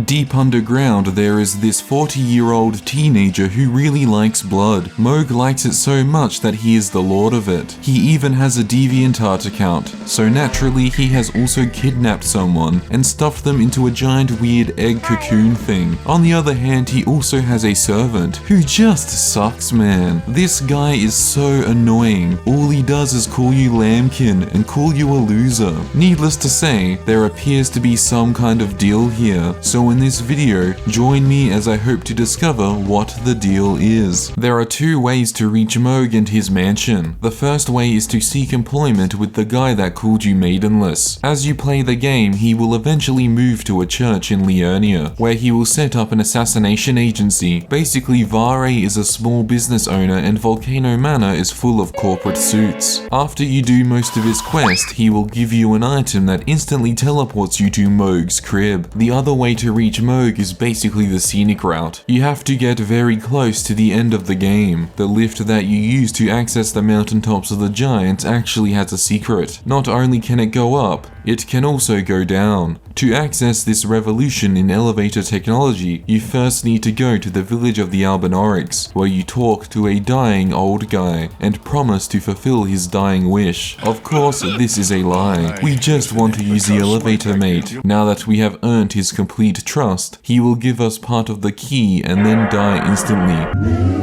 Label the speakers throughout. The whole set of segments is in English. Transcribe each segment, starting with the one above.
Speaker 1: Deep underground, there is this 40-year-old teenager who really likes blood. Mohg likes it so much that he is the lord of it. He even has a DeviantArt account, so naturally he has also kidnapped someone and stuffed them into a giant weird egg cocoon thing. On the other hand, he also has a servant who just sucks, man. This guy is so annoying. All he does is call you lambkin and call you a loser. Needless to say, there appears to be some kind of deal here. So in this video, join me as I hope to discover what the deal is. There are two ways to reach Mohg and his mansion. The first way is to seek employment with the guy that called you maidenless. As you play the game, he will eventually move to a church in Liurnia, where he will set up an assassination agency. Basically, Varre is a small business owner and Volcano Manor is full of corporate suits. After you do most of his quest, he will give you an item that instantly teleports you to Mohg's crib. The other way to reach Mohg is basically the scenic route. You have to get very close to the end of the game. The lift that you use to access the mountaintops of the giants actually has a secret. Not only can it go up, it can also go down. To access this revolution in elevator technology, you first need to go to the village of the Albinaurics, where you talk to a dying old guy and promise to fulfill his dying wish. Of course, this is a lie. We just want to use the elevator, mate. Now that we have earned his complete trust, he will give us part of the key and then die instantly.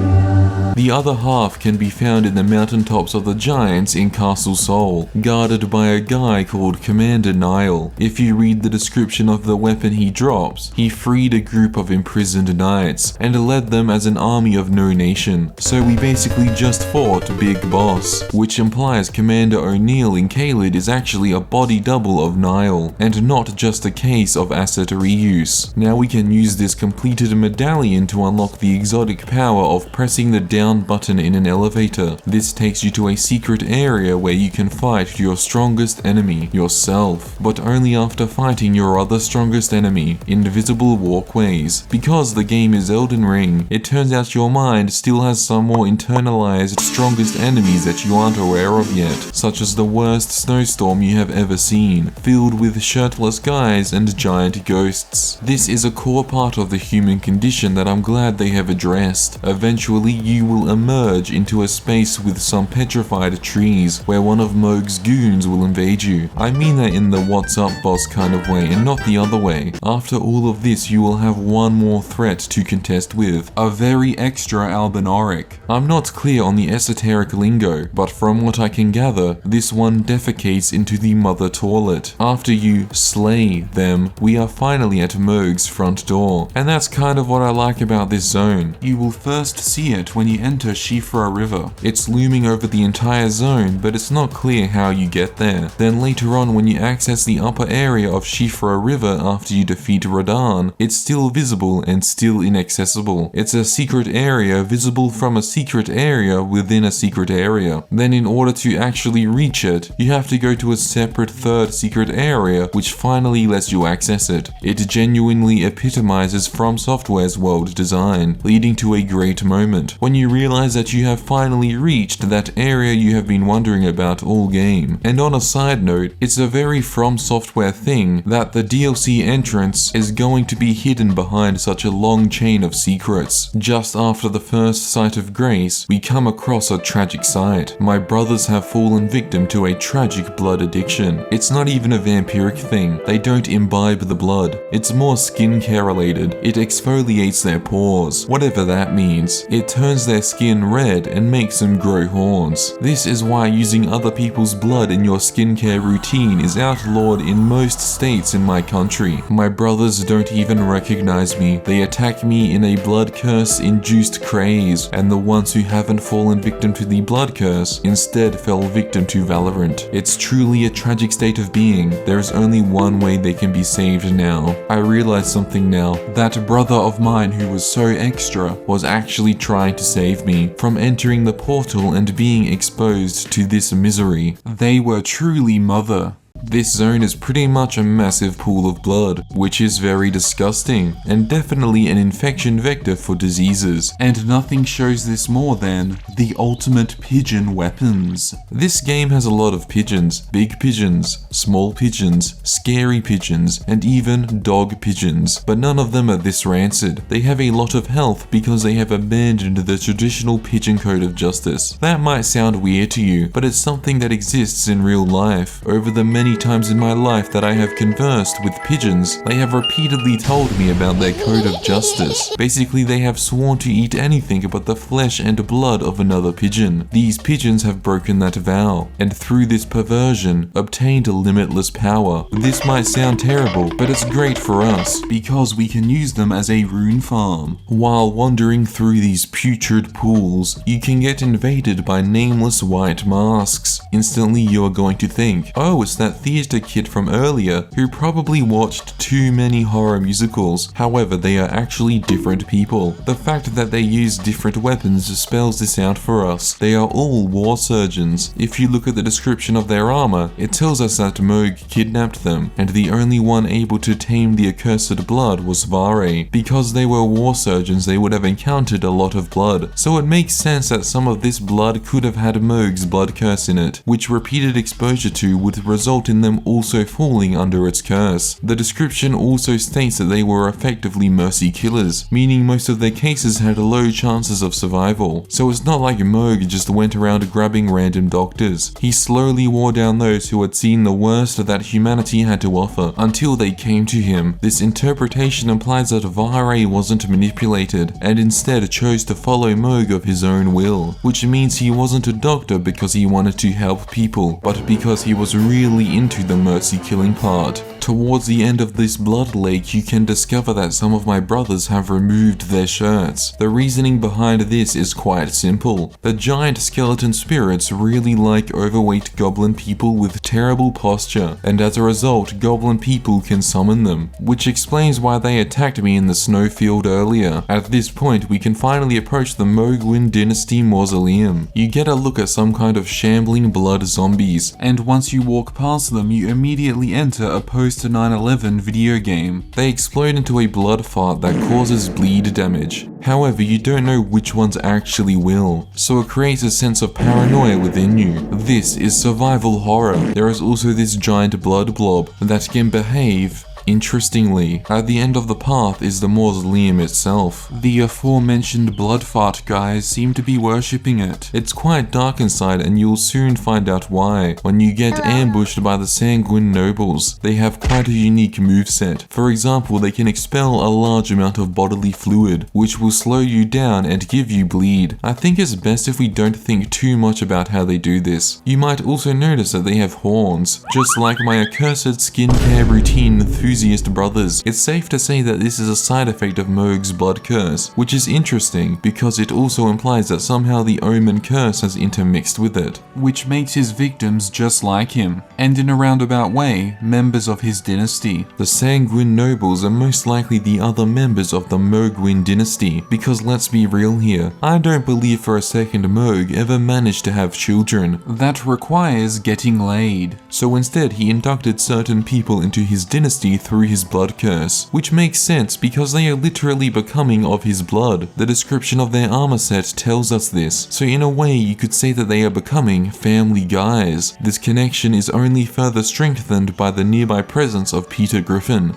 Speaker 1: The other half can be found in the mountaintops of the giants in Castle Sol, guarded by a guy called Commander Nile. If you read the description of the weapon he drops, he freed a group of imprisoned knights and led them as an army of no nation. So we basically just fought Big Boss, which implies Commander O'Neill in Caelid is actually a body double of Nile, and not just a case of asset reuse. Now we can use this completed medallion to unlock the exotic power of pressing the down button in an elevator. This takes you to a secret area where you can fight your strongest enemy, yourself, but only after fighting your other strongest enemy, invisible walkways. Because the game is Elden Ring, it turns out your mind still has some more internalized strongest enemies that you aren't aware of yet, such as the worst snowstorm you have ever seen, filled with shirtless guys and giant ghosts. This is a core part of the human condition that I'm glad they have addressed. Eventually you will emerge into a space with some petrified trees where one of Mohg's goons will invade you. I mean that in the what's up boss kind of way and not the other way. After all of this, you will have one more threat to contest with, a very extra Albinauric. I'm not clear on the esoteric lingo, but from what I can gather, this one defecates into the mother toilet. After you slay them, we are finally at Mohg's front door. And that's kind of what I like about this zone. You will first see it when you enter Shifra River. It's looming over the entire zone, but it's not clear how you get there. Then later on, when you access the upper area of Shifra River after you defeat Radahn, it's still visible and still inaccessible. It's a secret area visible from a secret area within a secret area. Then in order to actually reach it, you have to go to a separate third secret area which finally lets you access it. It genuinely epitomizes From Software's world design, leading to a great moment when you realize that you have finally reached that area you have been wondering about all game. And on a side note, it's a very From Software thing that the DLC entrance is going to be hidden behind such a long chain of secrets. Just after the first sight of Grace, we come across a tragic sight. My brothers have fallen victim to a tragic blood addiction. It's not even a vampiric thing. They don't imbibe the blood. It's more skincare related. It exfoliates their pores, whatever that means. It turns their skin red and makes them grow horns. This is why using other people's blood in your skincare routine is outlawed in most states in my country. My brothers don't even recognize me. They attack me in a blood curse induced craze, and the ones who haven't fallen victim to the blood curse instead fell victim to Valorant. It's truly a tragic state of being. There is only one way they can be saved now. I realize something now. That brother of mine who was so extra was actually trying to save me from entering the portal and being exposed to this misery. They were truly mother. This zone is pretty much a massive pool of blood, which is very disgusting, and definitely an infection vector for diseases. And nothing shows this more than the ultimate pigeon weapons. This game has a lot of pigeons, big pigeons, small pigeons, scary pigeons, and even dog pigeons, but none of them are this rancid. They have a lot of health because they have abandoned the traditional pigeon code of justice. That might sound weird to you, but it's something that exists in real life. Over the many times in my life that I have conversed with pigeons, they have repeatedly told me about their code of justice. Basically, they have sworn to eat anything but the flesh and blood of another pigeon. These pigeons have broken that vow, and through this perversion, obtained limitless power. This might sound terrible, but it's great for us, because we can use them as a rune farm. While wandering through these putrid pools, you can get invaded by nameless white masks. Instantly you are going to think, oh, it's that theater kid from earlier who probably watched too many horror musicals. However, they are actually different people. The fact that they use different weapons spells this out for us. They are all war surgeons. If you look at the description of their armor, it tells us that Mohg kidnapped them, and the only one able to tame the accursed blood was Varre. Because they were war surgeons, they would have encountered a lot of blood, so it makes sense that some of this blood could have had Mohg's blood curse in it, which repeated exposure to would result in them also falling under its curse. The description also states that they were effectively mercy killers, meaning most of their cases had low chances of survival. So it's not like Mohg just went around grabbing random doctors. He slowly wore down those who had seen the worst that humanity had to offer until they came to him. This interpretation implies that Varre wasn't manipulated and instead chose to follow Mohg of his own will, which means he wasn't a doctor because he wanted to help people, but because he was really into the mercy killing part. Towards the end of this blood lake, you can discover that some of my brothers have removed their shirts. The reasoning behind this is quite simple. The giant skeleton spirits really like overweight goblin people with terrible posture, and as a result, goblin people can summon them, which explains why they attacked me in the snowfield earlier. At this point, we can finally approach the Mohgwyn Dynasty Mausoleum. You get a look at some kind of shambling blood zombies, and once you walk past them, you immediately enter a post-9/11 video game. They explode into a blood fart that causes bleed damage. However, you don't know which ones actually will, so it creates a sense of paranoia within you. This is survival horror. There is also this giant blood blob that can behave interestingly. At the end of the path is the mausoleum itself. The aforementioned blood fart guys seem to be worshipping it. It's quite dark inside and you'll soon find out why when you get ambushed by the Sanguine nobles. They have quite a unique moveset. For example, they can expel a large amount of bodily fluid, which will slow you down and give you bleed. I think it's best if we don't think too much about how they do this. You might also notice that they have horns, just like my accursed skincare routine enthusiast brothers. It's safe to say that this is a side effect of Mohg's blood curse, which is interesting because it also implies that somehow the omen curse has intermixed with it, which makes his victims just like him, and in a roundabout way, members of his dynasty. The Sanguine nobles are most likely the other members of the Mohgwyn dynasty, because let's be real here, I don't believe for a second Mohg ever managed to have children. That requires getting laid. So instead he inducted certain people into his dynasty through his blood curse, which makes sense because they are literally becoming of his blood. The description of their armor set tells us this, so in a way you could say that they are becoming family guys. This connection is only further strengthened by the nearby presence of Peter Griffin.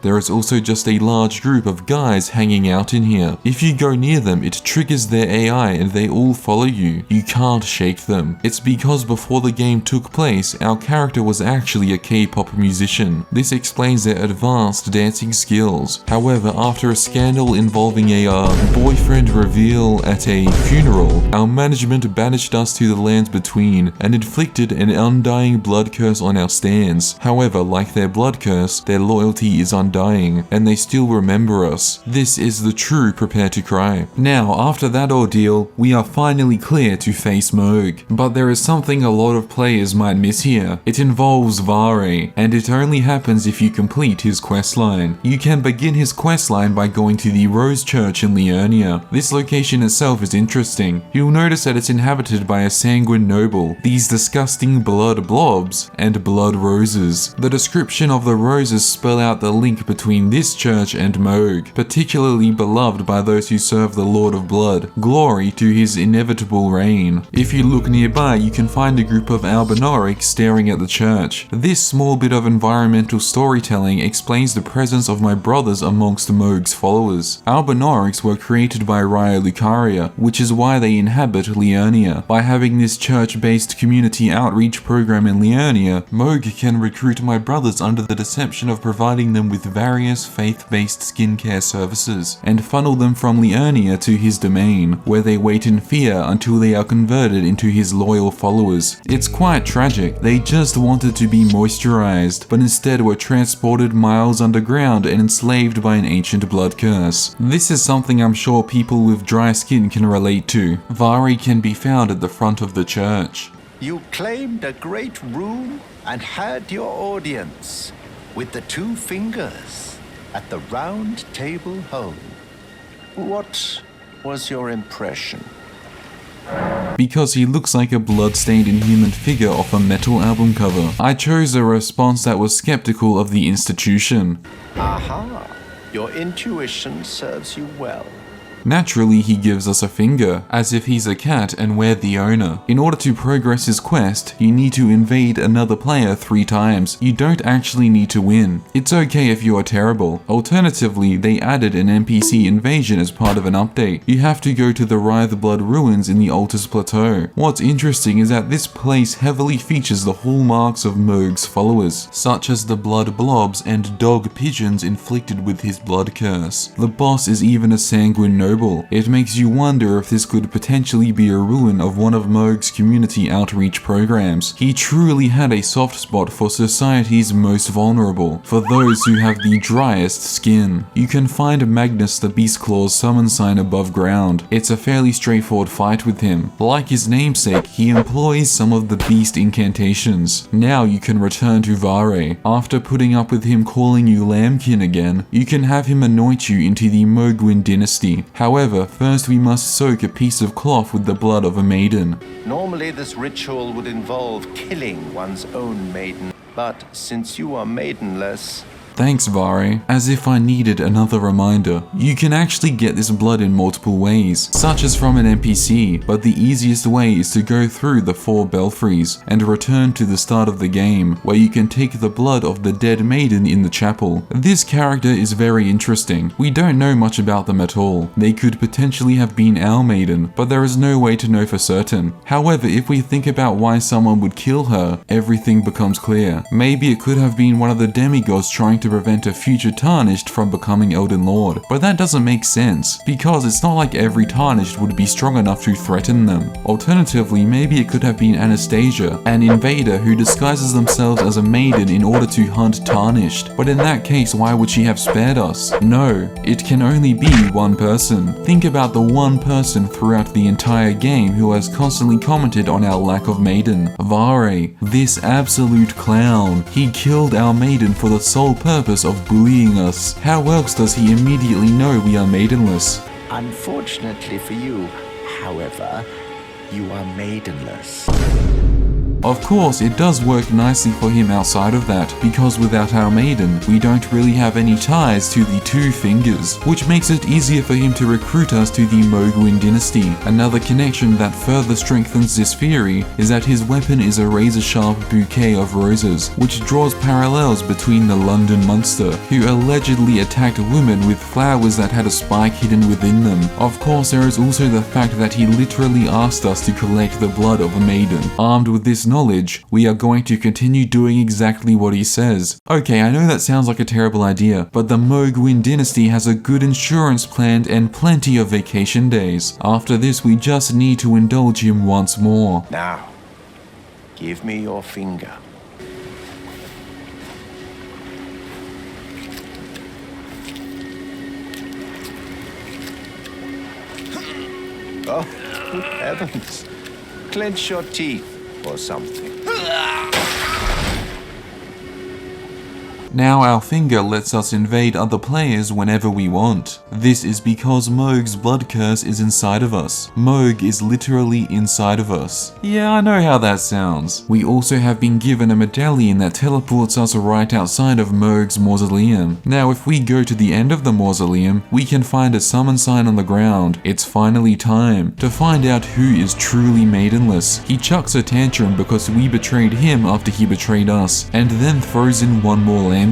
Speaker 1: There is also just a large group of guys hanging out in here. If you go near them, it triggers their AI and they all follow you. You can't shake them. It's because before the game took place, our character was actually a K-pop musician. This explains their advanced dancing skills. However, after a scandal involving a boyfriend reveal at a funeral, our management banished us to the lands between and inflicted an undying blood curse on our stands. However, like their blood curse, their loyalty is undying dying, and they still remember us. This is the true prepare to cry. Now, after that ordeal, we are finally clear to face Mohg. But there is something a lot of players might miss here. It involves Varre, and it only happens if you complete his questline. You can begin his questline by going to the Rose Church in Liurnia. This location itself is interesting. You'll notice that it's inhabited by a Sanguine noble, these disgusting blood blobs, and blood roses. The description of the roses spell out the link between this church and Mohg, particularly beloved by those who serve the Lord of Blood. Glory to his inevitable reign. If you look nearby, you can find a group of Albinaurics staring at the church. This small bit of environmental storytelling explains the presence of my brothers amongst Mohg's followers. Albinaurics were created by Raya Lucaria, which is why they inhabit Liurnia. By having this church-based community outreach program in Liurnia, Mohg can recruit my brothers under the deception of providing them with various faith-based skincare services, and funnel them from Liurnia to his domain, where they wait in fear until they are converted into his loyal followers. It's quite tragic. They just wanted to be moisturized, but instead were transported miles underground and enslaved by an ancient blood curse. This is something I'm sure people with dry skin can relate to. Varre can be found at the front of the church.
Speaker 2: You claimed a great room and had your audience with the two fingers at the round table home. What was your impression?
Speaker 1: Because he looks like a blood-stained inhuman figure off a metal album cover. I chose a response that was skeptical of the institution.
Speaker 2: Aha! Your intuition serves you well.
Speaker 1: Naturally, he gives us a finger, as if he's a cat and we're the owner. In order to progress his quest, you need to invade another player 3 times. You don't actually need to win. It's okay if you are terrible. Alternatively, they added an NPC invasion as part of an update. You have to go to the Writhe Blood ruins in the Altus Plateau. What's interesting is that this place heavily features the hallmarks of Mohg's followers, such as the blood blobs and dog pigeons inflicted with his blood curse. The boss is even a Sanguine noble. It makes you wonder if this could potentially be a ruin of one of Mohg's community outreach programs. He truly had a soft spot for society's most vulnerable, for those who have the driest skin. You can find Magnus the Beastclaw's summon sign above ground. It's a fairly straightforward fight with him. Like his namesake, he employs some of the beast incantations. Now you can return to Varre. After putting up with him calling you Lambkin again, you can have him anoint you into the Mohgwyn Dynasty. However, first we must soak a piece of cloth with the blood of a maiden.
Speaker 2: Normally this ritual would involve killing one's own maiden, but since you are maidenless...
Speaker 1: Thanks, Varre. As if I needed another reminder. You can actually get this blood in multiple ways, such as from an NPC, but the easiest way is to go through the 4 belfries and return to the start of the game, where you can take the blood of the dead maiden in the chapel. This character is very interesting. We don't know much about them at all. They could potentially have been our maiden, but there is no way to know for certain. However, if we think about why someone would kill her, everything becomes clear. Maybe it could have been one of the demigods trying to prevent a future Tarnished from becoming Elden Lord. But that doesn't make sense, because it's not like every Tarnished would be strong enough to threaten them. Alternatively, maybe it could have been Anastasia, an invader who disguises themselves as a maiden in order to hunt Tarnished. But in that case, why would she have spared us? No, it can only be one person. Think about the one person throughout the entire game who has constantly commented on our lack of maiden. Varre, this absolute clown. He killed our maiden for the sole purpose of bullying us. How else does he immediately know we are maidenless?
Speaker 2: Unfortunately for you, however, you are maidenless.
Speaker 1: Of course, it does work nicely for him outside of that, because without our maiden, we don't really have any ties to the 2 fingers, which makes it easier for him to recruit us to the Mohgwyn Dynasty. Another connection that further strengthens this theory is that his weapon is a razor-sharp bouquet of roses, which draws parallels between the London monster, who allegedly attacked women with flowers that had a spike hidden within them. Of course, there is also the fact that he literally asked us to collect the blood of a maiden. Armed with this knowledge, we are going to continue doing exactly what he says. Okay, I know that sounds like a terrible idea, but the Mohgwyn Dynasty has a good insurance planned and plenty of vacation days. After this, we just need to indulge him once more.
Speaker 2: Now, give me your finger. Oh, good heavens. Clench your teeth or something.
Speaker 1: Now our finger lets us invade other players whenever we want. This is because Mohg's blood curse is inside of us. Mohg is literally inside of us. Yeah, I know how that sounds. We also have been given a medallion that teleports us right outside of Mohg's mausoleum. Now if we go to the end of the mausoleum, we can find a summon sign on the ground. It's finally time to find out who is truly maidenless. He chucks a tantrum because we betrayed him after he betrayed us, and then throws in one more lambkin.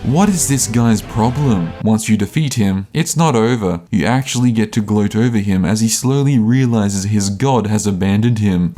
Speaker 1: What is this guy's problem? Once you defeat him, it's not over. You actually get to gloat over him as he slowly realizes his god has abandoned him.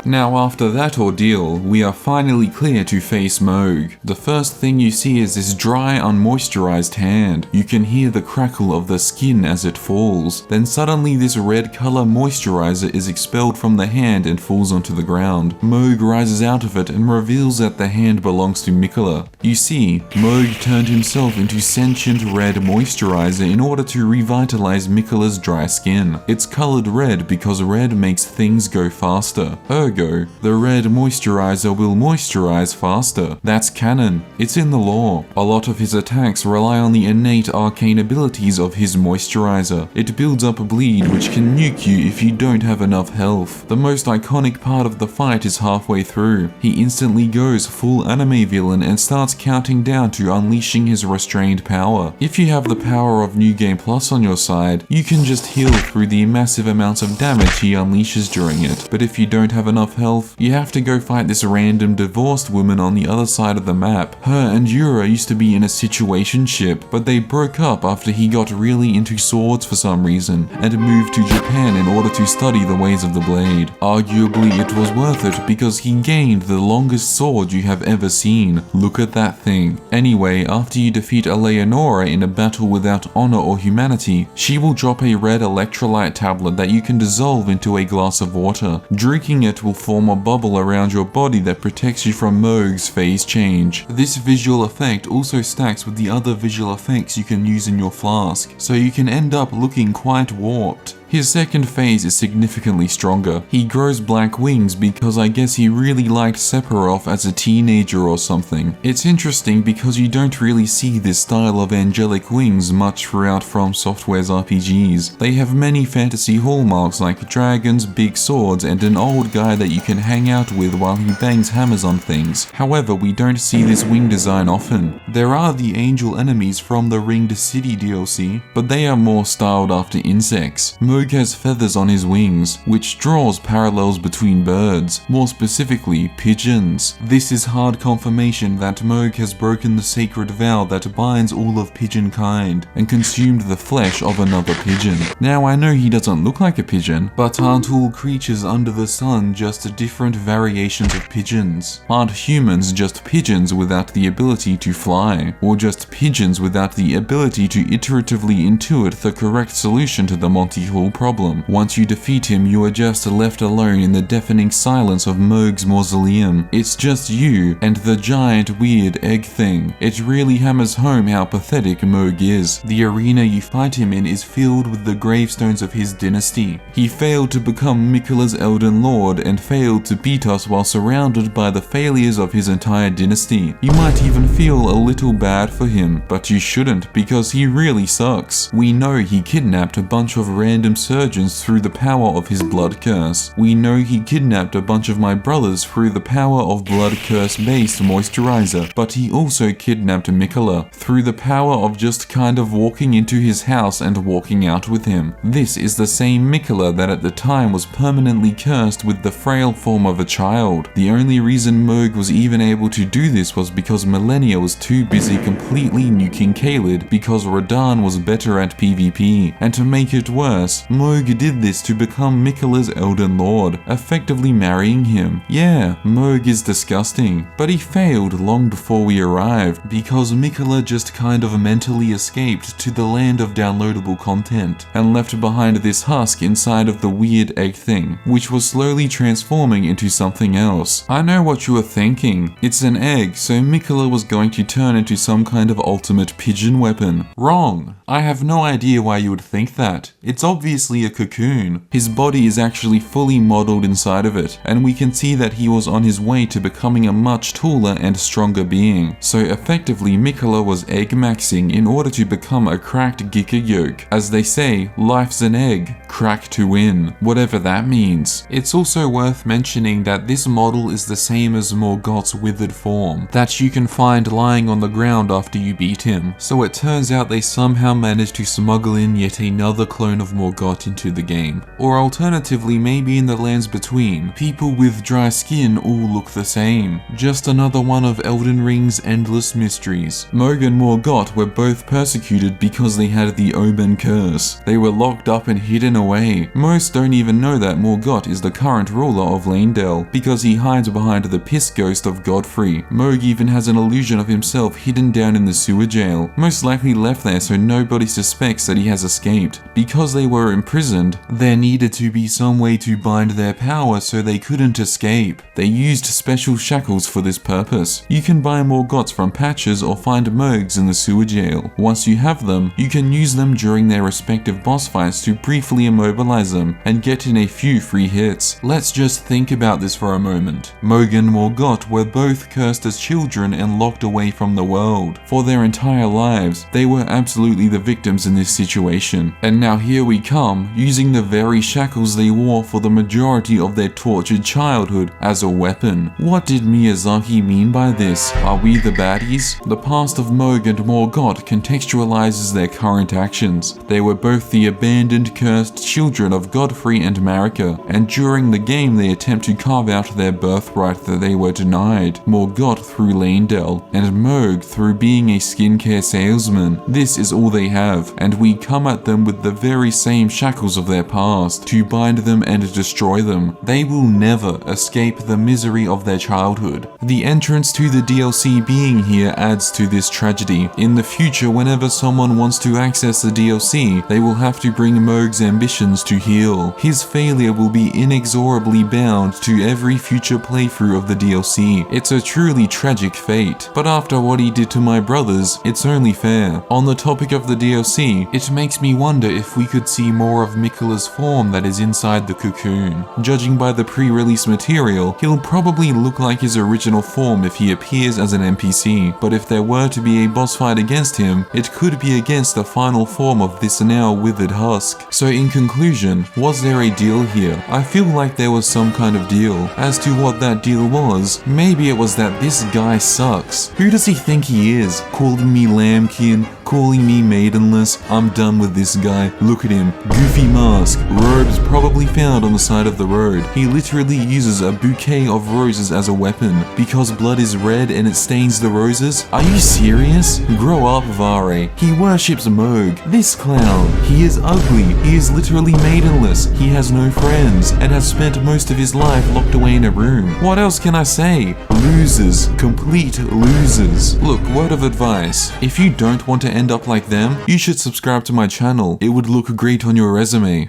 Speaker 1: Now after that ordeal, we are finally clear to face Mohg. The first thing you see is this dry, unmoisturized hand. You can hear the crackle of the skin as it falls. Then suddenly this red color moisturizer is expelled from the hand and falls onto the ground. Mohg rises out of it and reveals that the hand belongs to Miquella. You see, Mohg turned himself into sentient red moisturizer in order to revitalize Miquella's dry skin. It's colored red because red makes things go faster. Ergo, the red moisturizer will moisturize faster. That's canon. It's in the lore. A lot of his attacks rely on the innate arcane abilities of his moisturizer. It builds up a bleed which can nuke you if you don't have enough health. The most iconic part of the fight is halfway through. He instantly goes full anime villain and starts counting down to unleashing his restrained power. If you have the power of New Game Plus on your side, you can just heal through the massive amounts of damage he unleashes during it. But if you don't have enough health, you have to go fight this random divorced woman on the other side of the map. Her and Yura used to be in a situationship, but they broke up after he got really into swords for some reason and moved to Japan in order to study the ways of the blade. Arguably it was worth it because he gained the longest sword you have ever seen. Look at that thing. Anyway, after you defeat Eleonora in a battle without honor or humanity, she will drop a red electrolyte tablet that you can dissolve into a glass of water. Drinking it will form a bubble around your body that protects you from Mohg's phase change. This visual effect also stacks with the other visual effects you can use in your flask, so you can end up looking quite warped. His second phase is significantly stronger. He grows black wings because I guess he really liked Sephiroth as a teenager or something. It's interesting because you don't really see this style of angelic wings much throughout From Software's RPGs. They have many fantasy hallmarks like dragons, big swords, and an old guy that you can hang out with while he bangs hammers on things. However, we don't see this wing design often. There are the angel enemies from the Ringed City DLC, but they are more styled after insects. Mohg has feathers on his wings, which draws parallels between birds, more specifically pigeons. This is hard confirmation that Mohg has broken the sacred vow that binds all of pigeon kind and consumed the flesh of another pigeon. Now I know he doesn't look like a pigeon, but aren't all creatures under the sun just different variations of pigeons? Aren't humans just pigeons without the ability to fly? Or just pigeons without the ability to iteratively intuit the correct solution to the Monty Hall problem? Once you defeat him, you are just left alone in the deafening silence of Mohg's mausoleum. It's just you and the giant weird egg thing. It really hammers home how pathetic Mohg is. The arena you fight him in is filled with the gravestones of his dynasty. He failed to become Miquella's Elden Lord and failed to beat us while surrounded by the failures of his entire dynasty. You might even feel a little bad for him, but you shouldn't because he really sucks. We know he kidnapped a bunch of random surgeons through the power of his blood curse. We know he kidnapped a bunch of my brothers through the power of blood curse based moisturizer, but he also kidnapped Miquella through the power of just kind of walking into his house and walking out with him. This is the same Miquella that at the time was permanently cursed with the frail form of a child. The only reason Mohg was even able to do this was because Millennia was too busy completely nuking Caelid because Radahn was better at PvP. And to make it worse, Mohg did this to become Miquella's Elden Lord, effectively marrying him. Yeah, Mohg is disgusting, but he failed long before we arrived because Miquella just kind of mentally escaped to the land of downloadable content and left behind this husk inside of the weird egg thing, which was slowly transforming into something else. I know what you are thinking. It's an egg, so Miquella was going to turn turn into some kind of ultimate pigeon weapon. Wrong. I have no idea why you would think that. It's obviously a cocoon. His body is actually fully modeled inside of it, and we can see that he was on his way to becoming a much taller and stronger being. So effectively, Miquella was egg maxing in order to become a cracked Giga yolk. As they say, life's an egg, crack to win, whatever that means. It's also worth mentioning that this model is the same as Morgoth's withered form, that you can find lying on the ground after you beat him. So it turns out they somehow managed to smuggle in yet another clone of Morgoth into the game. Or alternatively, maybe in the lands between, people with dry skin all look the same. Just another one of Elden Ring's endless mysteries. Mohg and Morgoth were both persecuted because they had the Omen curse. They were locked up and hidden away. Most don't even know that Morgoth is the current ruler of Leyndell, because he hides behind the piss ghost of Godfrey. Mohg even has an illusion of himself hidden down in the sewer jail, most likely left there so nobody suspects that he has escaped. Because they were imprisoned, there needed to be some way to bind their power so they couldn't escape. They used special shackles for this purpose. You can buy Morgoths from patches or find Mohgs in the sewer jail. Once you have them, you can use them during their respective boss fights to briefly immobilize them and get in a few free hits. Let's just think about this for a moment. Mohg and Morgoth were both cursed as children and locked away from the world. For their entire lives, they were absolutely the victims in this situation. And now here we come, using the very shackles they wore for the majority of their tortured childhood as a weapon. What did Miyazaki mean by this? Are we the baddies? The past of Mohg and Morgoth contextualizes their current actions. They were both the abandoned, cursed children of Godfrey and Marika, and during the game they attempt to carve out their birthright that they were denied. Morgoth through Leyndell, and Mohg through being a skincare salesman. This is all they have, and we come at them with the very same shackles of their past, to bind them and destroy them. They will never escape the misery of their childhood. The entrance to the DLC being here adds to this tragedy. In the future, whenever someone wants to access the DLC, they will have to bring Mohg's ambitions to heel. His failure will be inexorably bound to every future playthrough of the DLC. It's a truly tragic fate. But after what he did to my brothers, it's only fair. On the topic of the DLC, it makes me wonder if we could see more of Miquella's form that is inside the cocoon. Judging by the pre-release material, he'll probably look like his original form if he appears as an NPC, but if there were to be a boss fight against him, it could be against the final form of this now withered husk. So in conclusion, was there a deal here? I feel like there was some kind of deal. As to what that deal was, maybe it was that this guy sucks. Who does he think he is? Calling me lambkin, calling me maidenless. I'm done with this guy. Look at him. Goofy mask. Robes probably found on the side of the road. He literally uses a bouquet of roses as a weapon. Because blood is red and it stains the roses? Are you serious? Grow up, Varre. He worships Mohg. This clown. He is ugly. He is literally maidenless. He has no friends and has spent most of his life locked away in a room. What else can I say? Losers. Complete losers. Look, word of advice. If you don't want to end up like them, you should subscribe to my channel. It would look great on your resume.